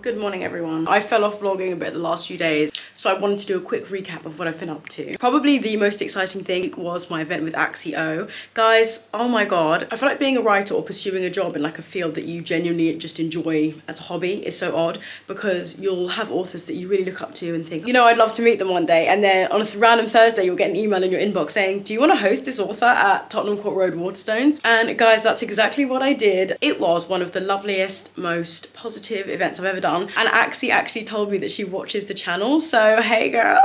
Good morning everyone. I fell off vlogging a bit the last few days, so I wanted to do a quick recap of what I've been up to. Probably the most exciting thing was my event with Axio. Guys, oh my god, I feel like being a writer or pursuing a job in like a field that you genuinely just enjoy as a hobby is so odd, because you'll have authors that you really look up to and think, you know, I'd love to meet them one day, and then on a random Thursday you'll get an email in your inbox saying, do you want to host this author at Tottenham Court Road, Waterstones? And guys, that's exactly what I did. It was one of the loveliest, most positive events I've ever done. And Axie actually told me that she watches the channel, so hey girl,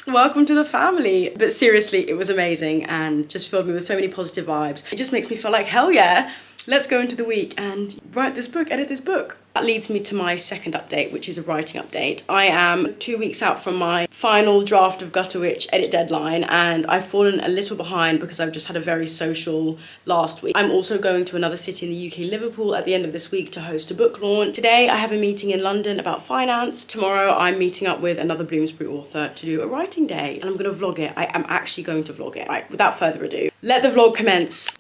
welcome to the family. But seriously, it was amazing and just filled me with so many positive vibes. It just makes me feel like, hell yeah, let's go into the week and write this book, edit this book. That leads me to my second update, which is a writing update. I am 2 weeks out from my final draft of Gutter Witch edit deadline, and I've fallen a little behind because I've just had a very social last week. I'm also going to another city in the UK, Liverpool, at the end of this week to host a book launch. Today I have a meeting in London about finance. Tomorrow I'm meeting up with another Bloomsbury author to do a writing day, and I'm going to vlog it. I am actually going to vlog it. Right, without further ado, let the vlog commence.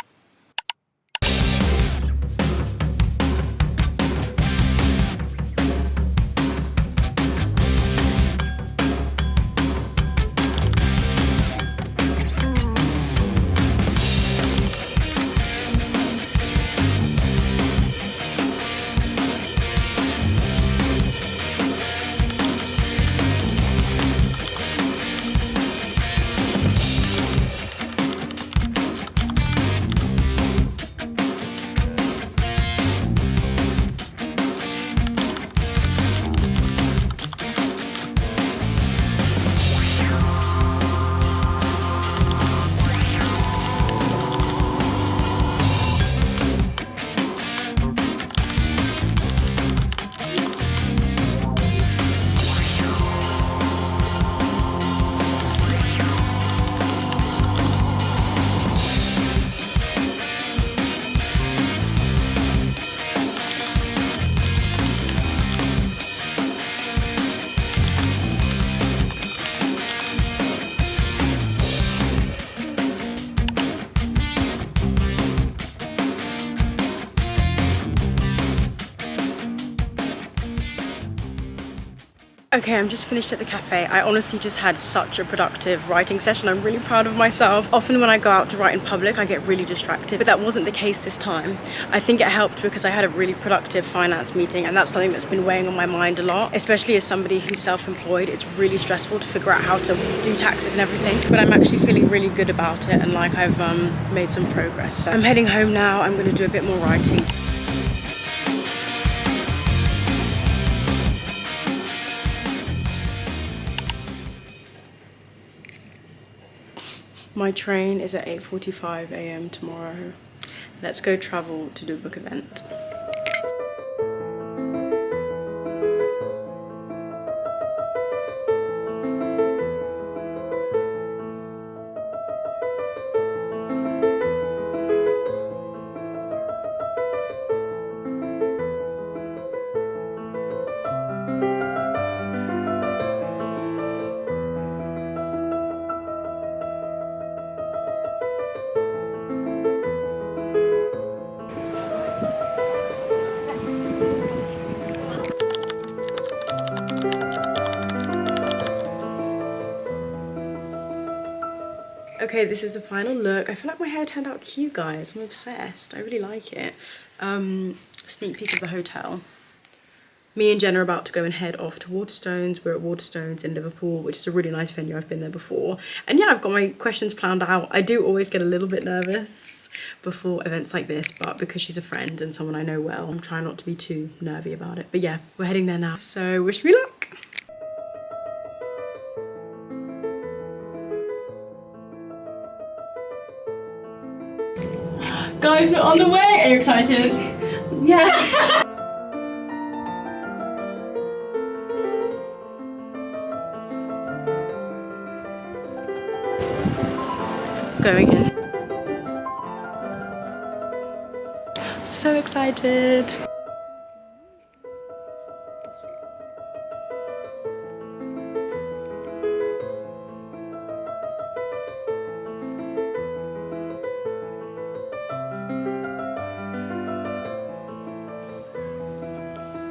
Okay, I'm just finished at the cafe. I honestly just had such a productive writing session. I'm really proud of myself. Often when I go out to write in public, I get really distracted, but that wasn't the case this time. I think it helped because I had a really productive finance meeting, and that's something that's been weighing on my mind a lot, especially as somebody who's self-employed. It's really stressful to figure out how to do taxes and everything, but I'm actually feeling really good about it, and like I've made some progress. So I'm heading home now. I'm gonna do a bit more writing. My train is at 8:45 a.m. tomorrow. Let's go travel to do a book event. Okay, this is the final look. I feel like my hair turned out cute, guys. I'm obsessed. I really like it. Sneak peek of the hotel. Me and Jen are about to go and head off to Waterstones. We're at Waterstones in Liverpool, which is a really nice venue. I've been there before. And yeah, I've got my questions planned out. I do always get a little bit nervous before events like this, but because she's a friend and someone I know well, I'm trying not to be too nervy about it. But yeah, we're heading there now. So wish me luck. Guys, we're on the way! Are you excited? Yes! Going in. I'm so excited!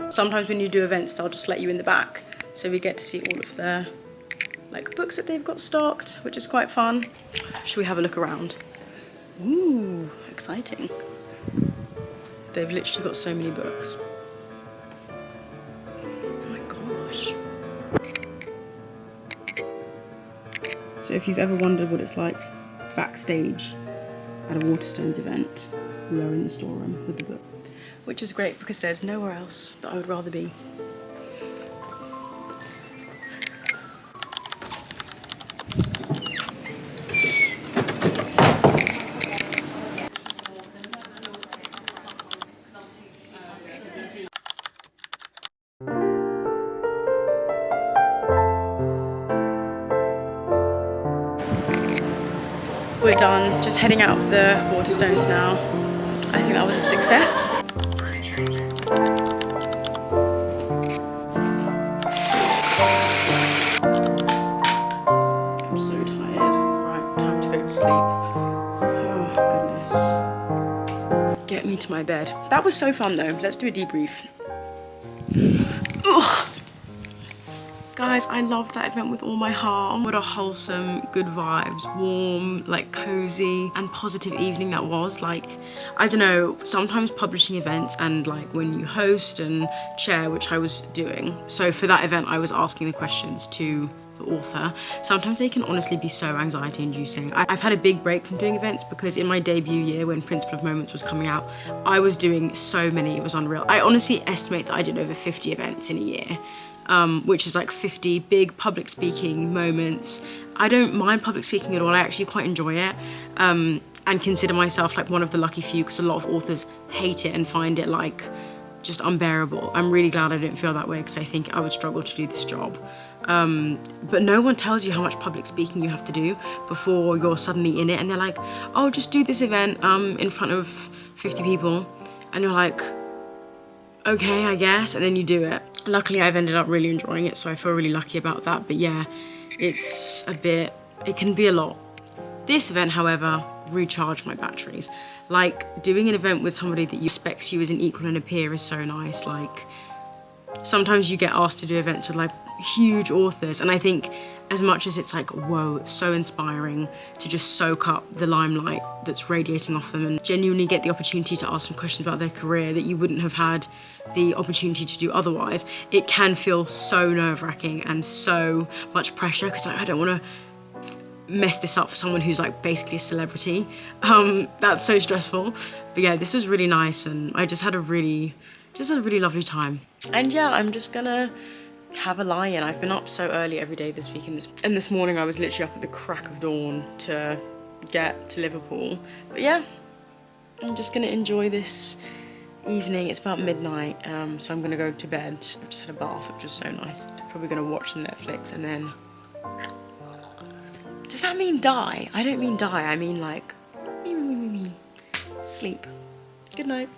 Sometimes when you do events, they'll just let you in the back. So we get to see all of the like books that they've got stocked, which is quite fun. Should we have a look around? Ooh, exciting. They've literally got so many books. Oh my gosh. So if you've ever wondered what it's like backstage at a Waterstones event, we are in the storeroom with the book. Which is great because there's nowhere else that I would rather be. We're done, just heading out of the Waterstones now. I think that was a success. I'm so tired. Right, time to go to sleep. Oh, goodness. Get me to my bed. That was so fun though. Let's do a debrief. Ugh. Guys, I loved that event with all my heart. What a wholesome, good vibes, warm, like cozy and positive evening that was. Like, I don't know, sometimes publishing events and like when you host and chair, which I was doing. So for that event, I was asking the questions to the author. Sometimes they can honestly be so anxiety inducing. I've had a big break from doing events because in my debut year when Principle of Moments was coming out, I was doing so many, it was unreal. I honestly estimate that I did over 50 events in a year. Which is like 50 big public speaking moments. I don't mind public speaking at all, I actually quite enjoy it. And consider myself like one of the lucky few because a lot of authors hate it and find it like just unbearable. I'm really glad I didn't feel that way because I think I would struggle to do this job. But no one tells you how much public speaking you have to do before you're suddenly in it and they're like, oh, just do this event in front of 50 people. And you're like, okay, I guess, and then you do it. Luckily, I've ended up really enjoying it, so I feel really lucky about that. But yeah, it can be a lot. This event, however, recharged my batteries. Like, doing an event with somebody that respects you as an equal and a peer is so nice. Like, sometimes you get asked to do events with like huge authors, and I think as much as it's like, whoa, it's so inspiring to just soak up the limelight that's radiating off them and genuinely get the opportunity to ask some questions about their career that you wouldn't have had the opportunity to do otherwise, it can feel so nerve-wracking and so much pressure because I don't want to mess this up for someone who's like basically a celebrity. That's so stressful. But yeah, this was really nice and I just had a really lovely time. And yeah, I'm just gonna have a lie-in. I've been up so early every day this week and this morning I was literally up at the crack of dawn to get to Liverpool. But yeah, I'm just gonna enjoy this evening. It's about midnight, so I'm gonna go to bed. I just had a bath, which was so nice. Probably gonna watch some Netflix and then... Does that mean die? I don't mean die, I mean like... sleep. Good night.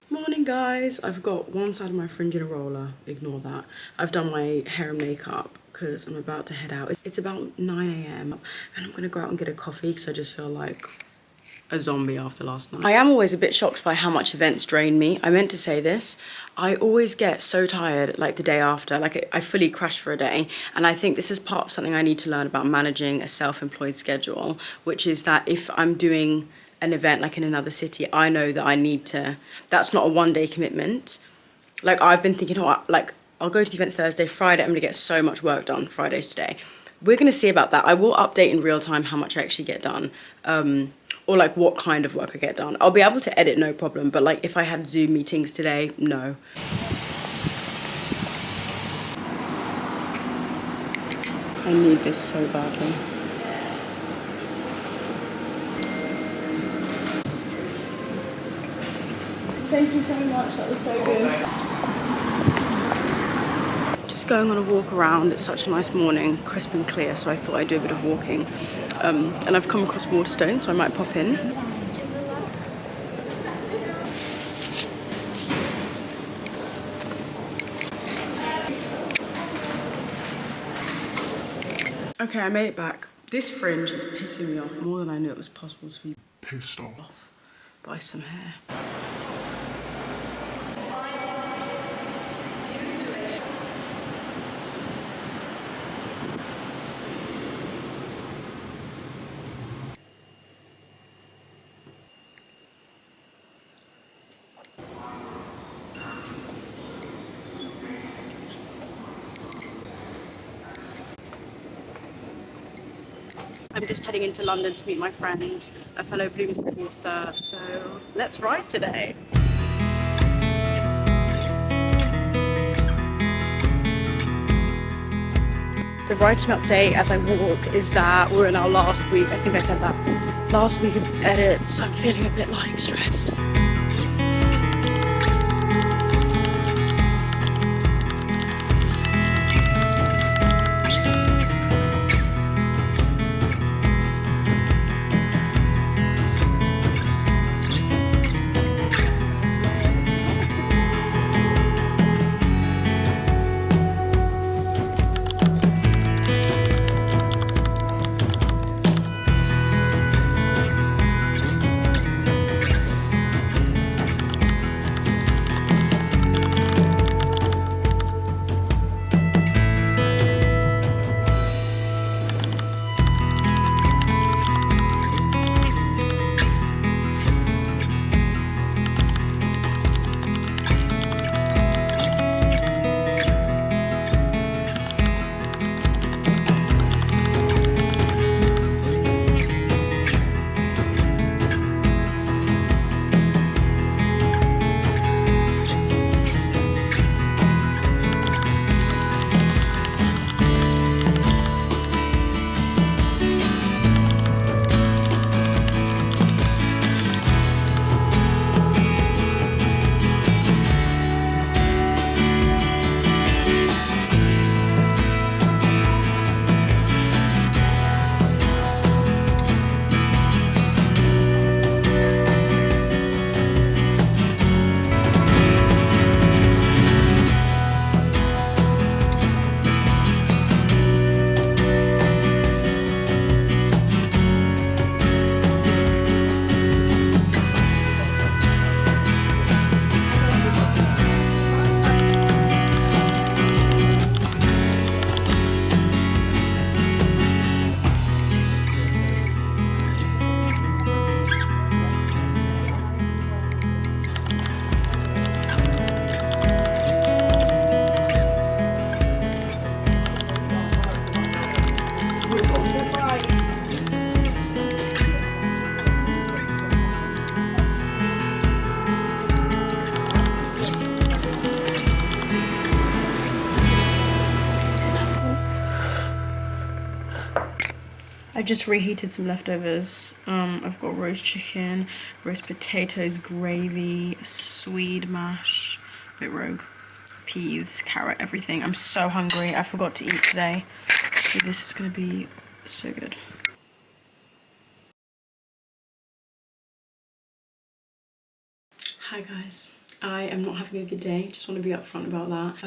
Morning guys, I've got one side of my fringe in a roller, ignore that. I've done my hair and makeup because I'm about to head out. It's about 9 AM and I'm gonna go out and get a coffee because I just feel like a zombie after last night. I am always a bit shocked by how much events drain me. I meant to say this. I always get so tired like the day after, like I fully crash for a day. And I think this is part of something I need to learn about managing a self-employed schedule, which is that if I'm doing an event like in another city, I know that I need to, that's not a one-day commitment. Like I've been thinking, oh, like I'll go to the event Thursday, Friday, I'm gonna get so much work done, Friday's today. We're gonna see about that. I will update in real time how much I actually get done, or like what kind of work I get done. I'll be able to edit, no problem, but like if I had Zoom meetings today, no. I need this so badly. Thank you so much, that was so good. Just going on a walk around, it's such a nice morning, crisp and clear, so I thought I'd do a bit of walking. And I've come across Waterstones, so I might pop in. Okay, I made it back. This fringe is pissing me off more than I knew it was possible to be pissed off by some hair. I'm just heading into London to meet my friend, a fellow Bloomsbury author, so let's ride today. The writing update as I walk is that we're in our last week, I think I said that, last week of edits. I'm feeling a bit like stressed. I just reheated some leftovers. I've got roast chicken, roast potatoes, gravy, Swede mash, bit rogue, peas, carrot, everything. I'm so hungry. I forgot to eat today. So this is gonna be so good. Hi guys. I am not having a good day, just want to be upfront about that.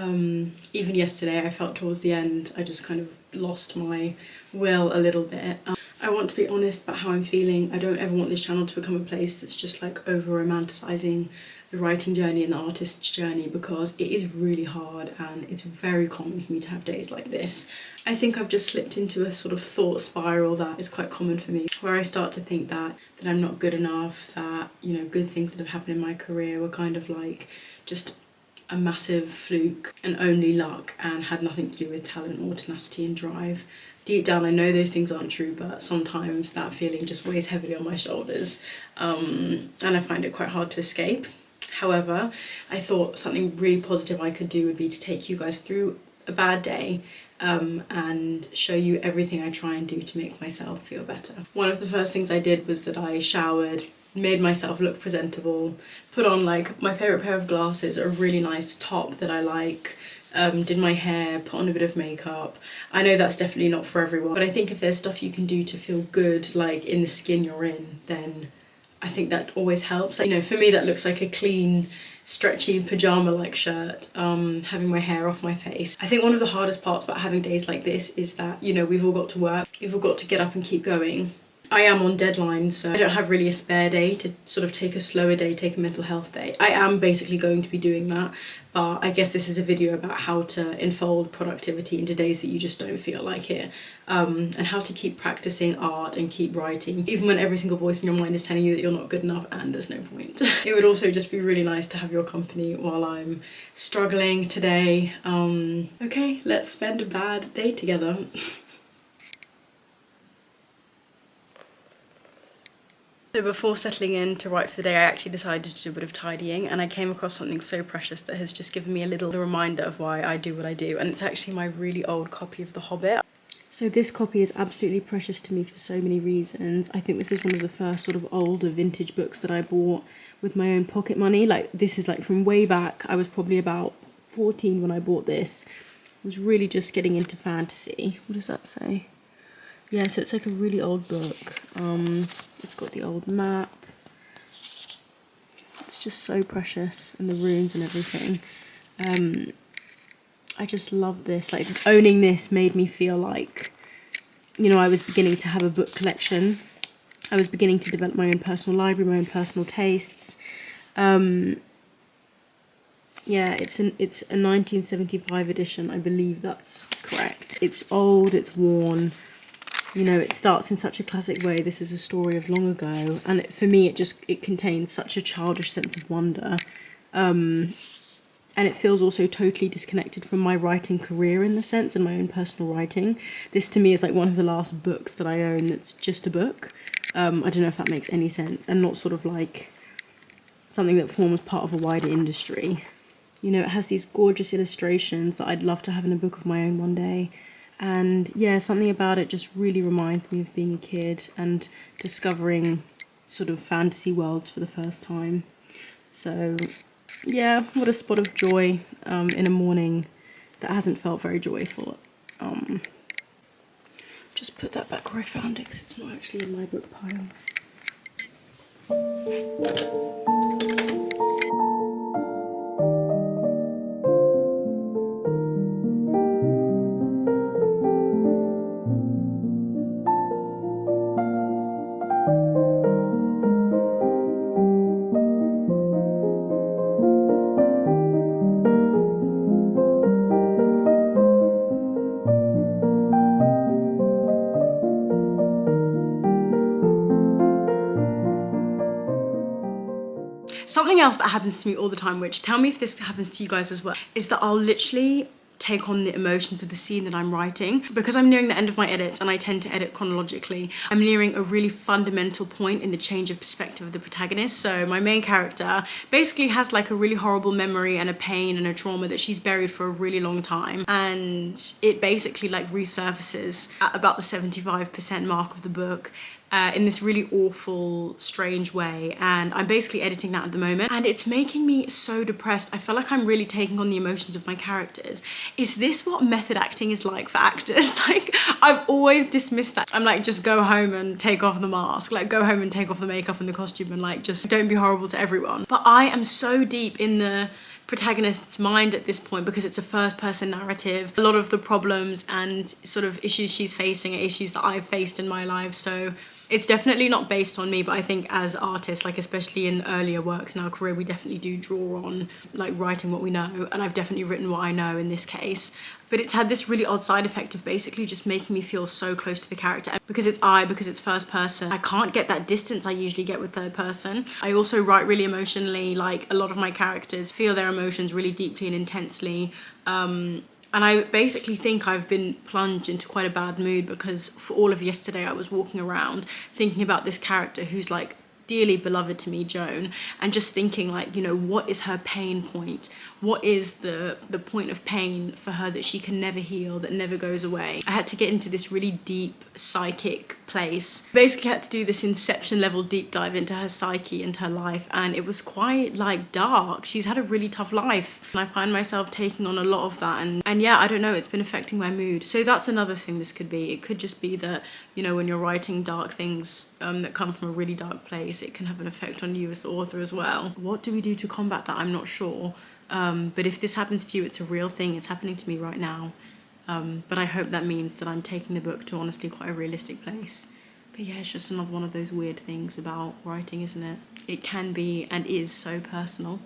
Even yesterday I felt towards the end I just kind of lost my will a little bit. I want to be honest about how I'm feeling. I don't ever want this channel to become a place that's just like over romanticising the writing journey and the artist's journey, because it is really hard and it's very common for me to have days like this. I think I've just slipped into a sort of thought spiral that is quite common for me, where I start to think that I'm not good enough, that, you know, good things that have happened in my career were kind of like just a massive fluke and only luck and had nothing to do with talent or tenacity and drive. Deep down I know those things aren't true, but sometimes that feeling just weighs heavily on my shoulders, and I find it quite hard to escape. However, I thought something really positive I could do would be to take you guys through a bad day and show you everything I try and do to make myself feel better. One of the first things I did was that I showered, made myself look presentable, put on like my favourite pair of glasses, a really nice top that I like, did my hair, put on a bit of makeup. I know that's definitely not for everyone, but I think if there's stuff you can do to feel good, like in the skin you're in, then I think that always helps. You know, for me that looks like a clean stretchy pajama-like shirt, having my hair off my face. I think one of the hardest parts about having days like this is that, you know, we've all got to work, we've all got to get up and keep going. I am on deadline, so I don't have really a spare day to sort of take a slower day, take a mental health day. I am basically going to be doing that, but I guess this is a video about how to enfold productivity into days that you just don't feel like it, and how to keep practicing art and keep writing, even when every single voice in your mind is telling you that you're not good enough and there's no point. It would also just be really nice to have your company while I'm struggling today. Okay, let's spend a bad day together. So before settling in to write for the day, I actually decided to do a bit of tidying, and I came across something so precious that has just given me a little reminder of why I do what I do, and it's actually my really old copy of The Hobbit. So this copy is absolutely precious to me for so many reasons. I think this is one of the first sort of older vintage books that I bought with my own pocket money. Like, this is like from way back. I was probably about 14 when I bought this. I was really just getting into fantasy. What does that say? Yeah, so it's like a really old book. It's got the old map. It's just so precious, and the runes and everything. I just love this. Like, owning this made me feel like, you know, I was beginning to have a book collection. I was beginning to develop my own personal library, my own personal tastes. Yeah, it's a 1975 edition. I believe that's correct. It's old, it's worn. You know, it starts in such a classic way. This is a story of long ago, and for me it contains such a childish sense of wonder, and it feels also totally disconnected from my writing career in the sense, and my own personal writing. This to me is like one of the last books that I own that's just a book. I don't know if that makes any sense, and not sort of like something that forms part of a wider industry. You know, it has these gorgeous illustrations that I'd love to have in a book of my own one day. And yeah, something about it just really reminds me of being a kid and discovering sort of fantasy worlds for the first time. So yeah, what a spot of joy in a morning that hasn't felt very joyful. Just put that back where I found it, because it's not actually in my book pile. Something else that happens to me all the time, which, tell me if this happens to you guys as well, is that I'll literally take on the emotions of the scene that I'm writing. Because I'm nearing the end of my edits, and I tend to edit chronologically, I'm nearing a really fundamental point in the change of perspective of the protagonist. So my main character basically has like a really horrible memory and a pain and a trauma that she's buried for a really long time, and it basically like resurfaces at about the 75% mark of the book. In this really awful, strange way, and I'm basically editing that at the moment, and it's making me so depressed. I feel like I'm really taking on the emotions of my characters. Is this what method acting is like for actors? Like, I've always dismissed that. I'm like, just go home and take off the mask, like go home and take off the makeup and the costume, and like just don't be horrible to everyone. But I am so deep in the protagonist's mind at this point, because it's a first-person narrative. A lot of the problems and sort of issues she's facing are issues that I've faced in my life, so it's definitely not based on me. But I think as artists, like especially in earlier works in our career, we definitely do draw on like writing what we know, and I've definitely written what I know in this case. But it's had this really odd side effect of basically just making me feel so close to the character. Because it's first person, I can't get that distance I usually get with third person. I also write really emotionally. Like, a lot of my characters feel their emotions really deeply and intensely. And I basically think I've been plunged into quite a bad mood, because for all of yesterday I was walking around thinking about this character who's like dearly beloved to me, Joan, and just thinking like, you know, what is her pain point? What is the point of pain for her that she can never heal, that never goes away? I had to get into this really deep psychic place. Basically had to do this Inception level deep dive into her psyche and her life, and it was quite like dark. She's had a really tough life, and I find myself taking on a lot of that, and yeah, I don't know, it's been affecting my mood. So that's another thing this could be. It could just be that, you know, when you're writing dark things that come from a really dark place, it can have an effect on you as the author as well. What do we do to combat that? I'm not sure. But if this happens to you, it's a real thing. It's happening to me right now. But I hope that means that I'm taking the book to honestly quite a realistic place. But yeah, it's just another one of those weird things about writing, isn't it? It can be and is so personal.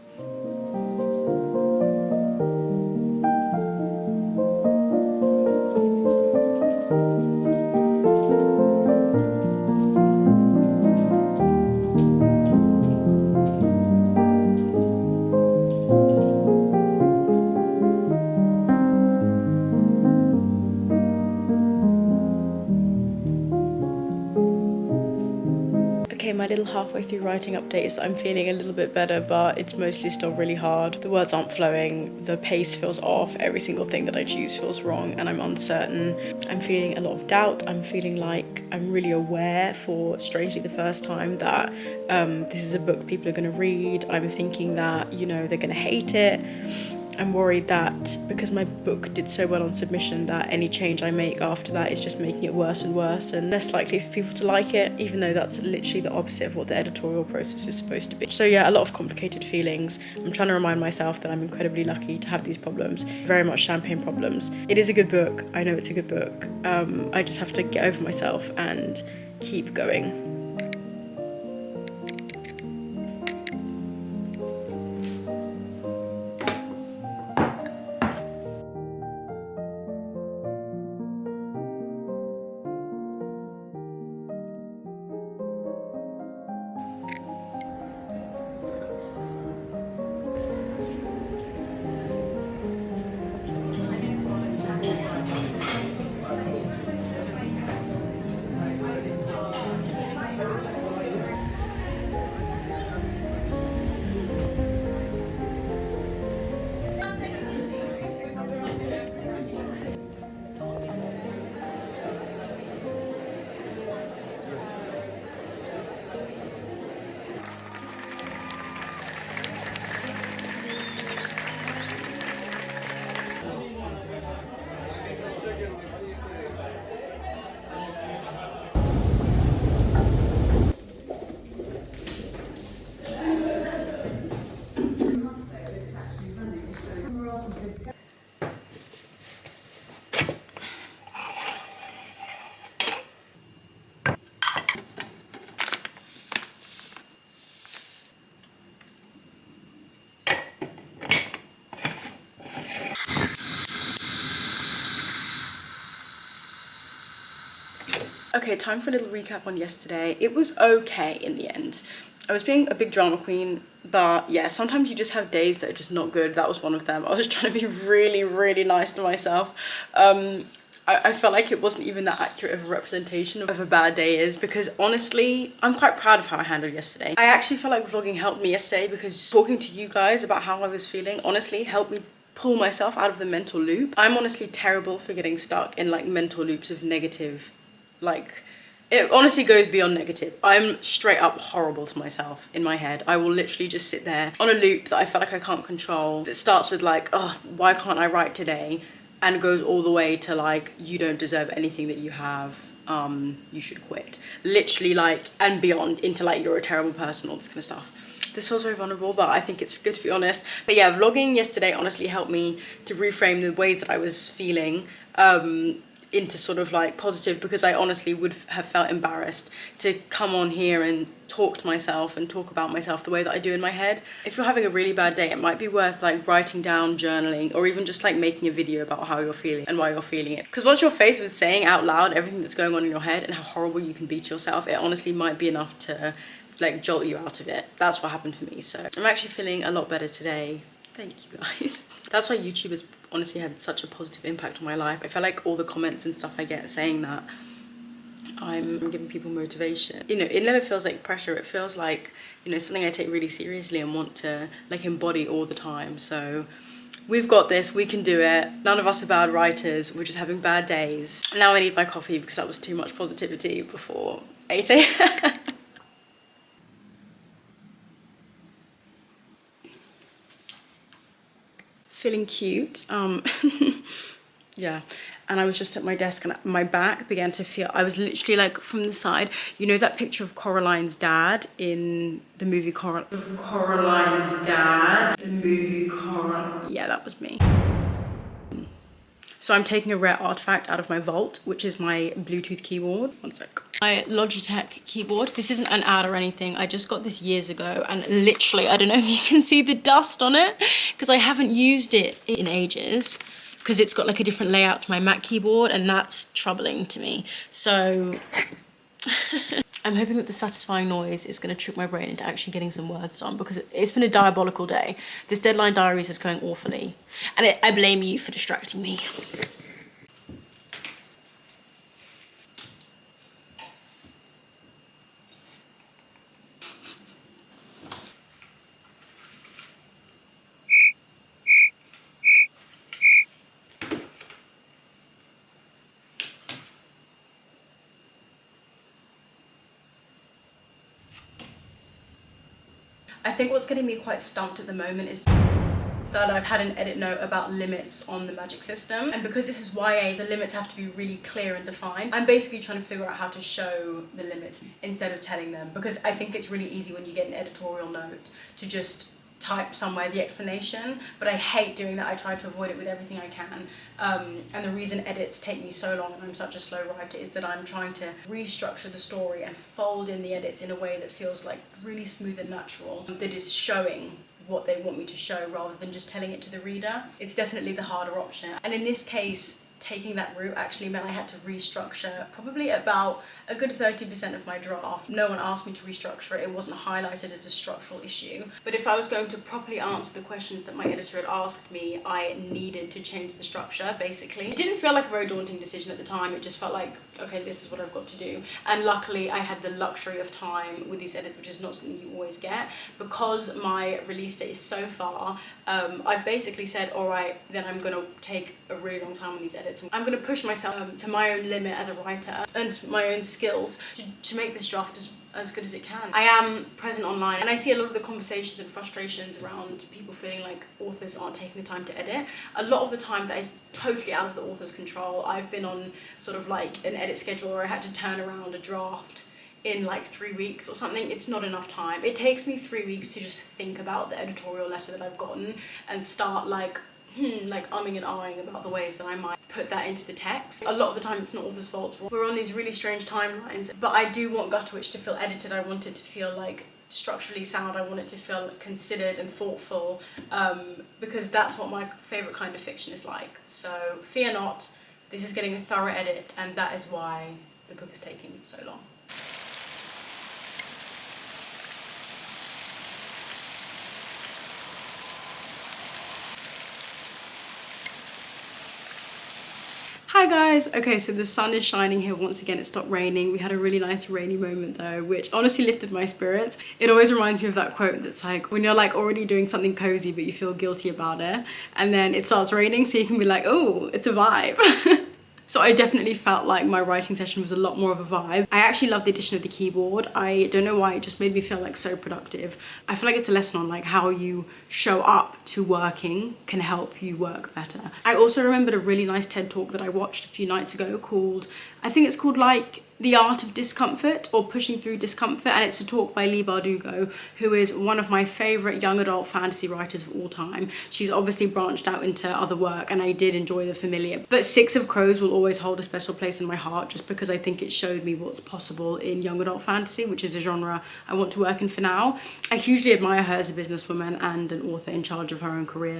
My little halfway through writing update is that I'm feeling a little bit better, but it's mostly still really hard. The words aren't flowing, the pace feels off, every single thing that I choose feels wrong, and I'm uncertain. I'm feeling a lot of doubt. I'm feeling like I'm really aware for, strangely, the first time that this is a book people are going to read. I'm thinking that, you know, they're going to hate it. I'm worried that because my book did so well on submission, that any change I make after that is just making it worse and worse and less likely for people to like it, even though that's literally the opposite of what the editorial process is supposed to be. So yeah, a lot of complicated feelings. I'm trying to remind myself that I'm incredibly lucky to have these problems, very much champagne problems. It is a good book. I know it's a good book. I just have to get over myself and keep going. Okay, time for a little recap on yesterday. It was okay in the end. I was being a big drama queen, but yeah, sometimes you just have days that are just not good. That was one of them. I was trying to be really, really nice to myself. I felt like it wasn't even that accurate of a representation of a bad day is, because honestly, I'm quite proud of how I handled yesterday. I actually felt like vlogging helped me yesterday because talking to you guys about how I was feeling honestly helped me pull myself out of the mental loop. I'm honestly terrible for getting stuck in like mental loops of negative, like, it honestly goes beyond negative. I'm straight up horrible to myself in my head. I will literally just sit there on a loop that I feel like I can't control. It starts with like, oh, why can't I write today? And goes all the way to like, you don't deserve anything that you have. You should quit. Literally, like, and beyond, into like, you're a terrible person, all this kind of stuff. This feels very vulnerable, but I think it's good to be honest. But yeah, vlogging yesterday honestly helped me to reframe the ways that I was feeling into sort of like positive, because I honestly would have felt embarrassed to come on here and talk to myself and talk about myself the way that I do in my head. If you're having a really bad day, it might be worth like writing down, journaling, or even just like making a video about how you're feeling and why you're feeling it. Because once you're faced with saying out loud everything that's going on in your head and how horrible you can be to yourself, it honestly might be enough to like jolt you out of it. That's what happened for me. So I'm actually feeling a lot better today. Thank you guys. That's why YouTube has honestly had such a positive impact on my life. I feel like all the comments and stuff I get saying that I'm giving people motivation. You know, it never feels like pressure. It feels like, you know, something I take really seriously and want to like embody all the time. So We've got this, we can do it. None of us are bad writers, we're just having bad days. Now I need my coffee because that was too much positivity before 8 a.m. Feeling cute. Yeah. And I was just at my desk and my back began to feel, I was literally like from the side, you know that picture of Coraline's dad in the movie Coraline's dad, the movie Coraline. Yeah, that was me. So I'm taking a rare artifact out of my vault, which is my Bluetooth keyboard. One sec. My Logitech keyboard. This isn't an ad or anything. I just got this years ago and literally, I don't know if you can see the dust on it because I haven't used it in ages because it's got like a different layout to my Mac keyboard and that's troubling to me. So I'm hoping that the satisfying noise is going to trick my brain into actually getting some words on because it's been a diabolical day. This deadline diaries is going awfully. And I blame you for distracting me. I think what's getting me quite stumped at the moment is that I've had an edit note about limits on the magic system, and because this is YA, the limits have to be really clear and defined. I'm basically trying to figure out how to show the limits instead of telling them, because I think it's really easy when you get an editorial note to just type somewhere the explanation, but I hate doing that. I try to avoid it with everything I can. And the reason edits take me so long and I'm such a slow writer is that I'm trying to restructure the story and fold in the edits in a way that feels like really smooth and natural, that is showing what they want me to show rather than just telling it to the reader. It's definitely the harder option. And in this case, taking that route actually meant I had to restructure probably about a good 30% of my draft. No one asked me to restructure it. It wasn't highlighted as a structural issue. But if I was going to properly answer the questions that my editor had asked me, I needed to change the structure, basically. It didn't feel like a very daunting decision at the time. It just felt like, okay, this is what I've got to do. And luckily, I had the luxury of time with these edits, which is not something you always get. Because my release date is so far, I've basically said, all right, then I'm going to take a really long time on these edits. I'm going to push myself to my own limit as a writer and my own skills to make this draft as good as it can. I am present online and I see a lot of the conversations and frustrations around people feeling like authors aren't taking the time to edit. A lot of the time that is totally out of the author's control. I've been on sort of like an edit schedule where I had to turn around a draft in like 3 weeks or something. It's not enough time. It takes me 3 weeks to just think about the editorial letter that I've gotten and start like umming and ahhing about the ways that I might put that into the text. A lot of the time it's not author's fault. We're on these really strange timelines, but I do want Gutterwitch to feel edited. I want it to feel like structurally sound. I want it to feel considered and thoughtful, because that's what my favourite kind of fiction is like. So fear not, this is getting a thorough edit, and that is why the book is taking so long. Hi guys! Okay, so the sun is shining here once again. It stopped raining. We had a really nice rainy moment though, which honestly lifted my spirits. It always reminds me of that quote that's like, when you're like already doing something cozy but you feel guilty about it, and then it starts raining so you can be like, oh, it's a vibe. So I definitely felt like my writing session was a lot more of a vibe. I actually love the addition of the keyboard. I don't know why, it just made me feel like so productive. I feel like it's a lesson on like how you show up to working can help you work better. I also remembered a really nice TED talk that I watched a few nights ago called, I think it's called like The Art of Discomfort or Pushing Through Discomfort, and it's a talk by Leigh Bardugo, who is one of my favourite young adult fantasy writers of all time. She's obviously branched out into other work and I did enjoy The Familiar, but Six of Crows will always hold a special place in my heart just because I think it showed me what's possible in young adult fantasy, which is a genre I want to work in for now. I hugely admire her as a businesswoman and an author in charge of her own career,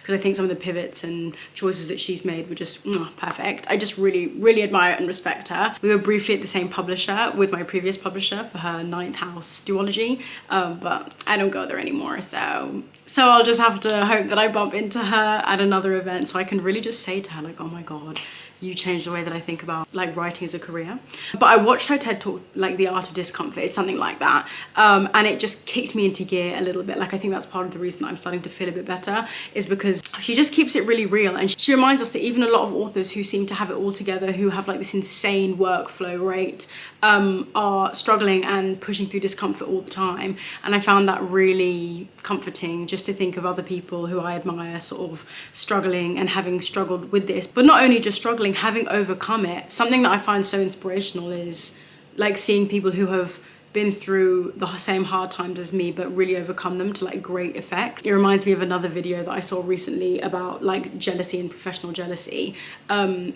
because I think some of the pivots and choices that she's made were just perfect. I just really admire and respect her. We were briefly at the same publisher with my previous publisher for her 9th house duology, but I don't go there anymore, so I'll just have to hope that I bump into her at another event so I can really just say to her like, oh my god, you changed the way that I think about like writing as a career. But I watched her TED talk, like The Art of Discomfort, it's something like that, and it just kicked me into gear a little bit. Like I think that's part of the reason I'm starting to feel a bit better, is because she just keeps it really real, and she reminds us that even a lot of authors who seem to have it all together, who have like this insane workflow rate, are struggling and pushing through discomfort all the time. And I found that really comforting, just to think of other people who I admire sort of struggling and having struggled with this, but not only just struggling, having overcome it. Something that I find so inspirational is like seeing people who have been through the same hard times as me but really overcome them to like great effect. It reminds me of another video that I saw recently about like jealousy and professional jealousy,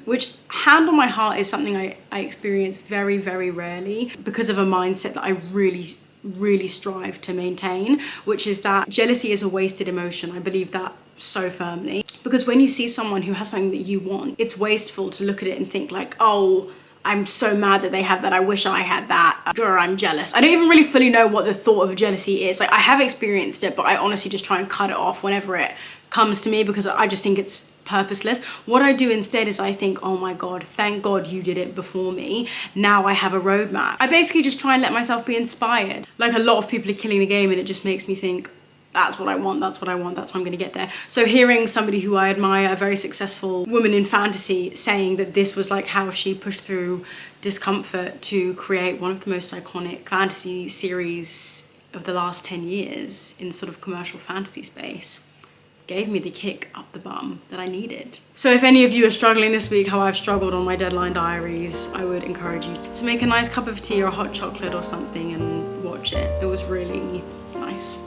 which, hand on my heart, is something I experience very, very rarely, because of a mindset that I really strive to maintain, which is that jealousy is a wasted emotion. I believe that so firmly, because when you see someone who has something that you want, it's wasteful to look at it and think like, oh, I'm so mad that they have that, I wish I had that, or I'm jealous. I don't even really fully know what the thought of jealousy is. Like, I have experienced it, but I honestly just try and cut it off whenever it comes to me, because I just think it's purposeless. What I do instead is I think, oh my God, thank God you did it before me. Now I have a roadmap. I basically just try and let myself be inspired. Like, a lot of people are killing the game, and it just makes me think, that's what I want, that's what I want, that's how I'm gonna get there. So hearing somebody who I admire, a very successful woman in fantasy, saying that this was like how she pushed through discomfort to create one of the most iconic fantasy series of the last 10 years in sort of commercial fantasy space, gave me the kick up the bum that I needed. So if any of you are struggling this week how I've struggled on my deadline diaries, I would encourage you to make a nice cup of tea or a hot chocolate or something and watch it. It was really nice.